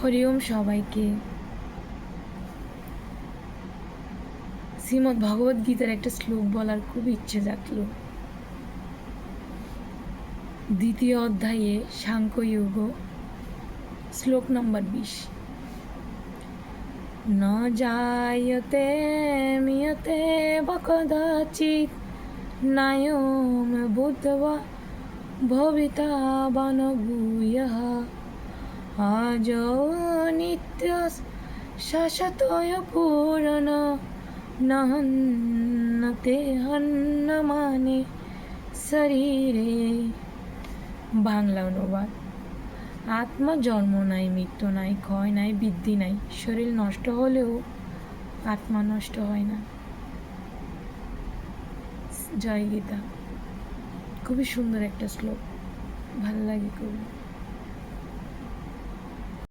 হরি ওম সবাইকে। শ্রীমদ্ ভগবদ গীতার একটা শ্লোক বলার খুব ইচ্ছে জাগলো। দ্বিতীয় অধ্যায়ে সাংখ্যযোগ, শ্লোক নম্বর 20। ন জায়তে মিয়তে বা কদাচিৎ নায়ম বুদ্ধবা ভবিতা বা ন ভূয়ঃ আজো নিত্য শাশ্বতয় পূরণ নহন্যতে হন্য মানে শরীরে। বাংলা অনুবাদ: আত্মা জন্ম নাই, মৃত্যু নাই, ক্ষয় নাই, বৃদ্ধি নাই। শরীর নষ্ট হলেও আত্মা নষ্ট হয় না। জয় গীতা। খুবই সুন্দর একটা শ্লোক, ভালো লাগে খুবই।